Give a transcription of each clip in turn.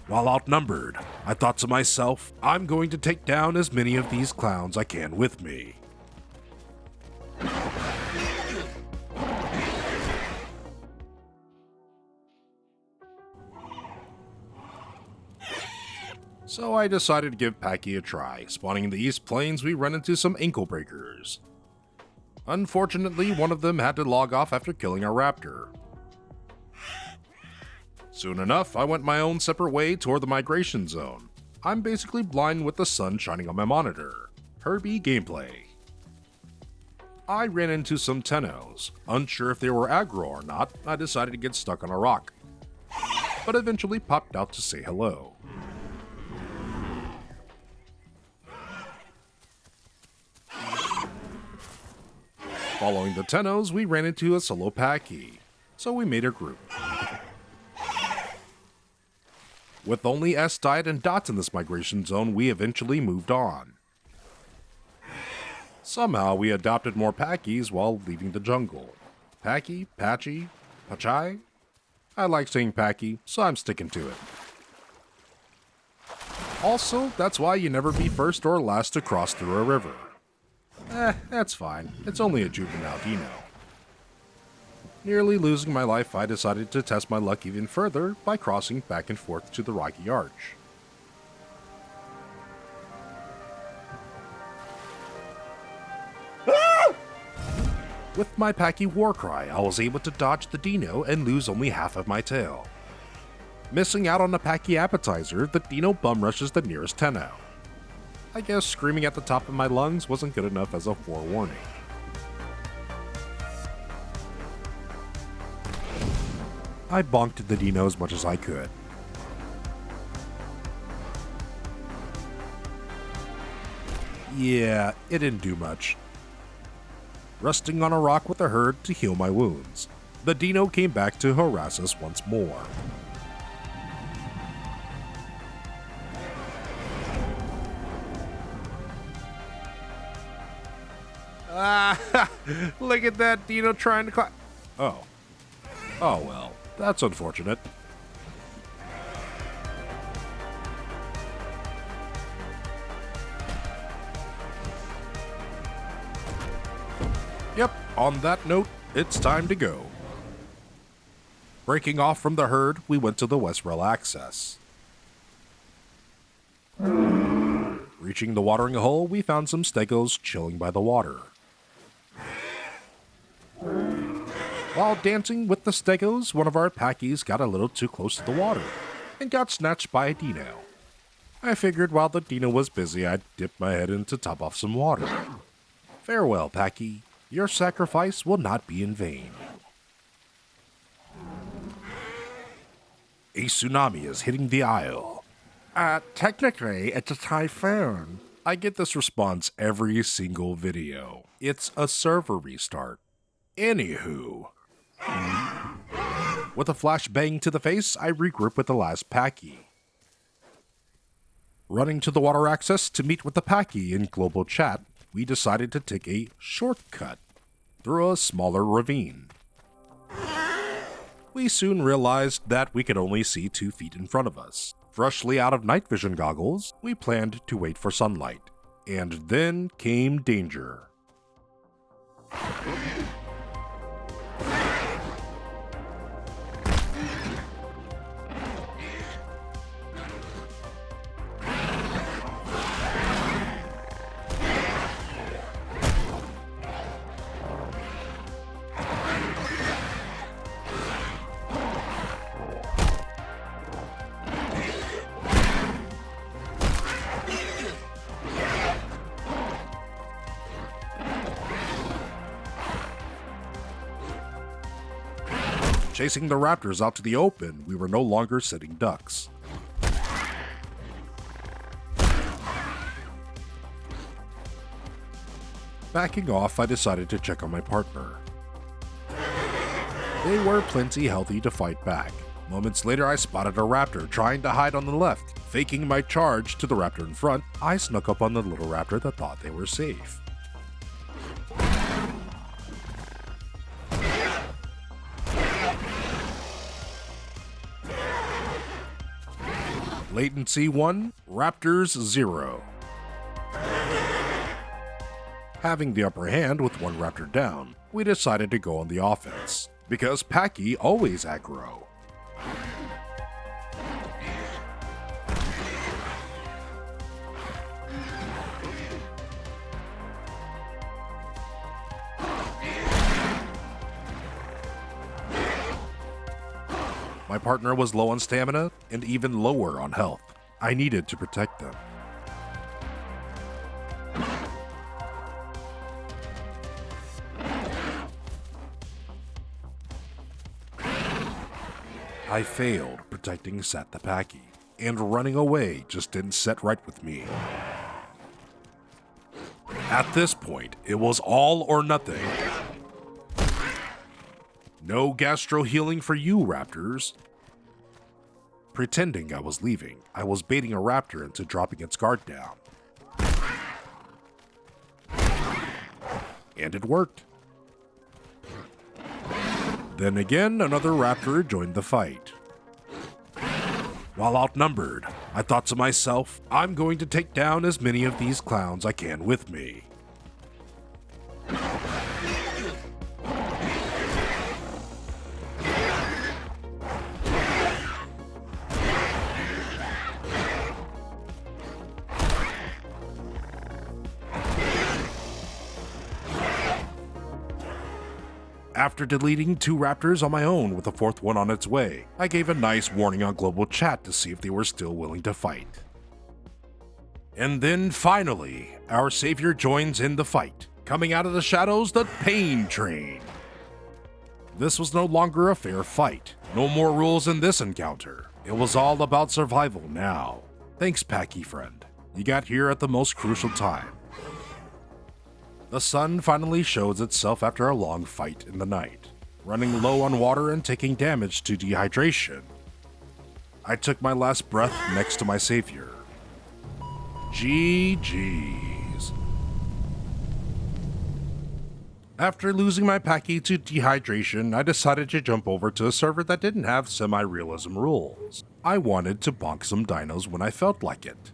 While outnumbered, I thought to myself, I'm going to take down as many of these clowns I can with me. So I decided to give Pachy a try. Spawning in the East Plains, we run into some ankle breakers. Unfortunately, one of them had to log off after killing a raptor. Soon enough, I went my own separate way toward the migration zone. I'm basically blind with the sun shining on my monitor. Herbie gameplay. I ran into some Tenos. Unsure if they were aggro or not, I decided to get stuck on a rock, but eventually popped out to say hello. Following the Tenos, we ran into a solo Pachy, so we made a group. With only S-Diet and Dots in this migration zone, we eventually moved on. Somehow, we adopted more Pachys while leaving the jungle. Pachy, Pachy, Pachy? I like saying Pachy, so I'm sticking to it. Also, that's why you never be first or last to cross through a river. That's fine. It's only a juvenile dino. Nearly losing my life, I decided to test my luck even further by crossing back and forth to the Rocky Arch. With my Pachy Warcry, I was able to dodge the dino and lose only half of my tail. Missing out on a Pachy appetizer, the dino bum rushes the nearest Teno. I guess screaming at the top of my lungs wasn't good enough as a forewarning. I bonked the dino as much as I could. Yeah, it didn't do much. Resting on a rock with a herd to heal my wounds, the dino came back to harass us once more. Look at that dino trying to climb. Oh well, that's unfortunate. Yep, on that note, it's time to go. Breaking off from the herd, we went to the West Rail access. Reaching the watering hole, we found some stegos chilling by the water. While dancing with the stegos, one of our Pachys got a little too close to the water and got snatched by a dino. I figured while the dino was busy, I'd dip my head in to top off some water. Farewell, Pachy. Your sacrifice will not be in vain. A tsunami is hitting the Isle. Technically, it's a typhoon. I get this response every single video. It's a server restart. Anywho. With a flashbang to the face, I regroup with the last Pachy. Running to the water access to meet with the Pachy in global chat, we decided to take a shortcut through a smaller ravine. We soon realized that we could only see 2 feet in front of us. Freshly out of night vision goggles, we planned to wait for sunlight. And then came danger. Chasing the raptors out to the open, we were no longer sitting ducks. Backing off, I decided to check on my partner. They were plenty healthy to fight back. Moments later, I spotted a raptor trying to hide on the left. Faking my charge to the raptor in front, I snuck up on the little raptor that thought they were safe. Latency 1, Raptors 0. Having the upper hand with one raptor down, we decided to go on the offense, because Pachy always aggro. My partner was low on stamina and even lower on health. I needed to protect them. I failed protecting Sat the Pachy, and running away just didn't set right with me. At this point, it was all or nothing. No gastro healing for you, raptors. Pretending I was leaving, I was baiting a raptor into dropping its guard down. And it worked. Then again, another raptor joined the fight. While outnumbered, I thought to myself, I'm going to take down as many of these clowns I can with me. After deleting 2 raptors on my own with a 4th one on its way, I gave a nice warning on global chat to see if they were still willing to fight. And then finally, our savior joins in the fight. Coming out of the shadows, the Pain Train. This was no longer a fair fight. No more rules in this encounter. It was all about survival now. Thanks, Pachy friend. You got here at the most crucial time. The sun finally shows itself after a long fight in the night, running low on water and taking damage to dehydration. I took my last breath next to my savior. GG's. After losing my Pachy to dehydration, I decided to jump over to a server that didn't have semi-realism rules. I wanted to bonk some dinos when I felt like it.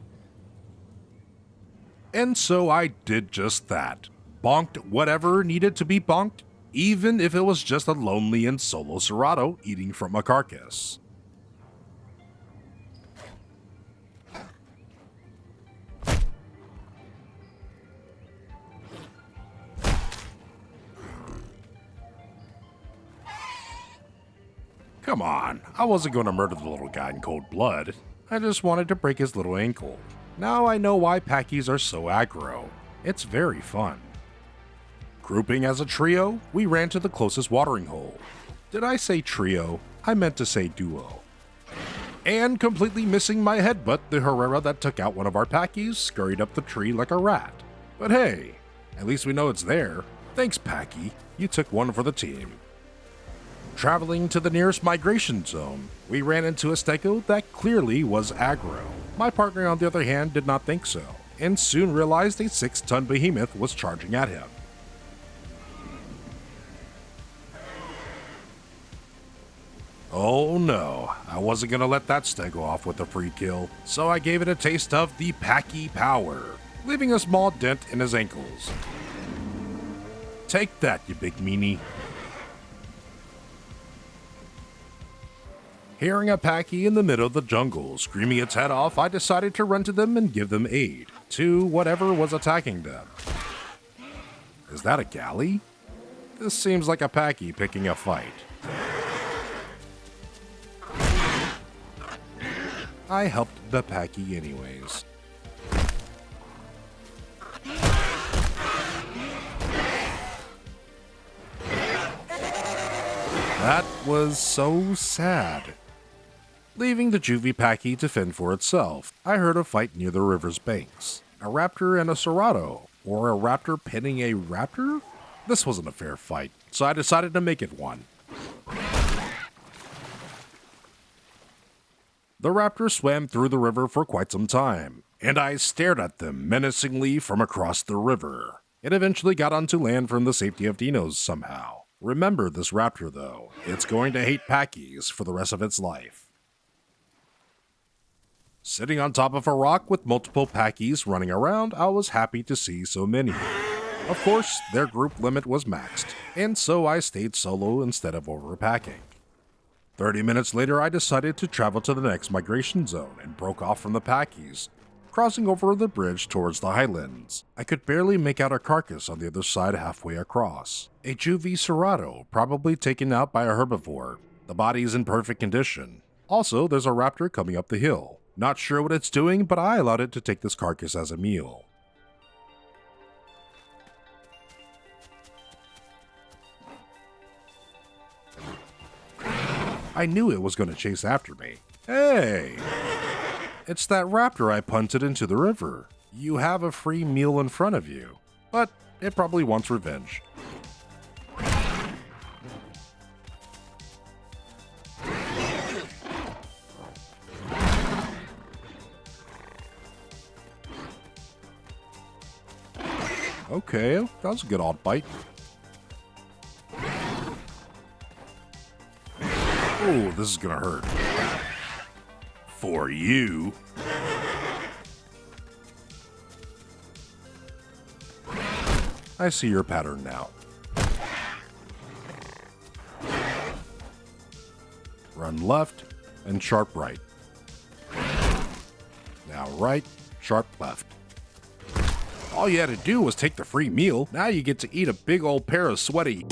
And so I did just that. Bonked whatever needed to be bonked, even if it was just a lonely and solo Ceratosaurus eating from a carcass. Come on, I wasn't going to murder the little guy in cold blood. I just wanted to break his little ankle. Now I know why Pachys are so aggro. It's very fun. Grouping as a trio, we ran to the closest watering hole. Did I say trio? I meant to say duo. And completely missing my headbutt, the Herrera that took out one of our Pachys scurried up the tree like a rat. But hey, at least we know it's there. Thanks, Pachy. You took one for the team. Traveling to the nearest migration zone, we ran into a Stego that clearly was aggro. My partner, on the other hand, did not think so, and soon realized a 6-ton behemoth was charging at him. Oh no, I wasn't gonna let that Stego off with a free kill, so I gave it a taste of the Pachy power, leaving a small dent in his ankles. Take that, you big meanie. Hearing a Pachy in the middle of the jungle screaming its head off, I decided to run to them and give them aid, to whatever was attacking them. Is that a galley? This seems like a Pachy picking a fight. I helped the Pachy anyways. That was so sad. Leaving the juvie Pachy to fend for itself, I heard a fight near the river's banks. A raptor and a Ceratosaurus, or a raptor pinning a raptor? This wasn't a fair fight, so I decided to make it one. The raptor swam through the river for quite some time, and I stared at them menacingly from across the river. It eventually got onto land from the safety of dinos somehow. Remember this raptor though, it's going to hate Pachys for the rest of its life. Sitting on top of a rock with multiple Pachys running around, I was happy to see so many. Of course, their group limit was maxed, and so I stayed solo instead of overpacking. 30 minutes later, I decided to travel to the next migration zone and broke off from the Pachys, crossing over the bridge towards the highlands. I could barely make out a carcass on the other side halfway across. A juvie Ceratosaurus, probably taken out by a herbivore. The body is in perfect condition. Also, there's a raptor coming up the hill. Not sure what it's doing, but I allowed it to take this carcass as a meal. I knew it was going to chase after me. Hey! It's that raptor I punted into the river. You have a free meal in front of you, but it probably wants revenge. Okay, that was a good odd bite. Oh, this is gonna hurt. For you. I see your pattern now. Run left and sharp right. Now right, sharp left. All you had to do was take the free meal. Now you get to eat a big old pair of sweaty